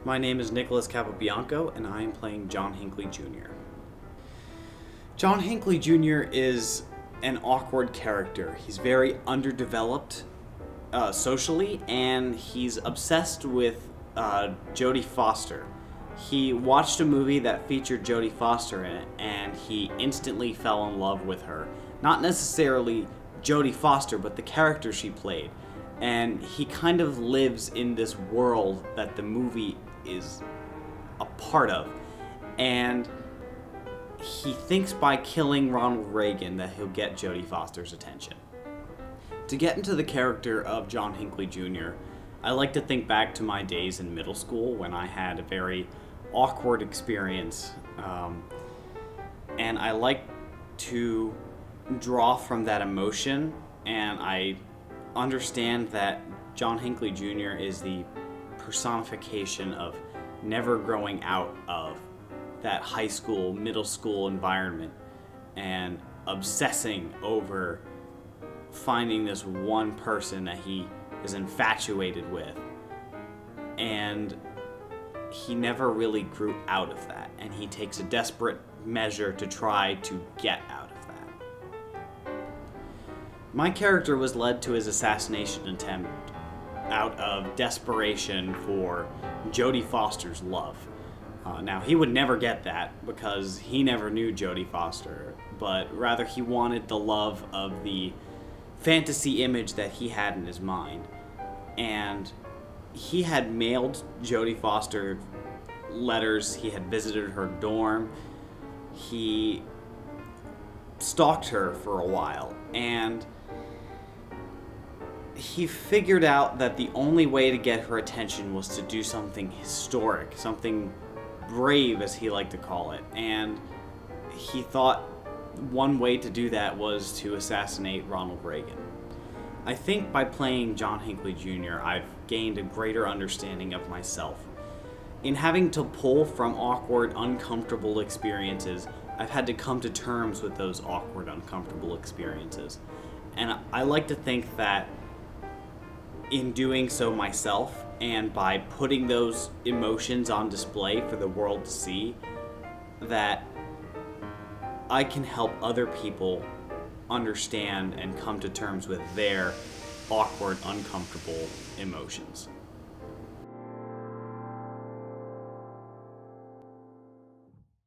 My name is Nicholas Capobianco, and I am playing John Hinckley Jr. John Hinckley Jr. is an awkward character. He's very underdeveloped socially, and he's obsessed with Jodie Foster. He watched a movie that featured Jodie Foster in it, and he instantly fell in love with her. Not necessarily Jodie Foster, but the character she played. And he kind of lives in this world that the movie is a part of. And he thinks by killing Ronald Reagan that he'll get Jodie Foster's attention. To get into the character of John Hinckley Jr., I like to think back to my days in middle school when I had a very awkward experience. And I like to draw from that emotion, and I understand that John Hinckley Jr. is the personification of never growing out of that high school, middle school environment and obsessing over finding this one person that he is infatuated with. And he never really grew out of that, and he takes a desperate measure to try to get out of that. My character was led to his assassination attempt out of desperation for Jodie Foster's love. Now, he would never get that because he never knew Jodie Foster, but rather he wanted the love of the fantasy image that he had in his mind. And he had mailed Jodie Foster letters, he had visited her dorm, he stalked her for a while, and he figured out that the only way to get her attention was to do something historic, something brave, as he liked to call it. And he thought one way to do that was to assassinate Ronald Reagan. I think by playing John Hinckley Jr., I've gained a greater understanding of myself. In having to pull from awkward, uncomfortable experiences, I've had to come to terms with those awkward, uncomfortable experiences. And I like to think that in doing so myself, and by putting those emotions on display for the world to see, that I can help other people understand and come to terms with their awkward, uncomfortable emotions.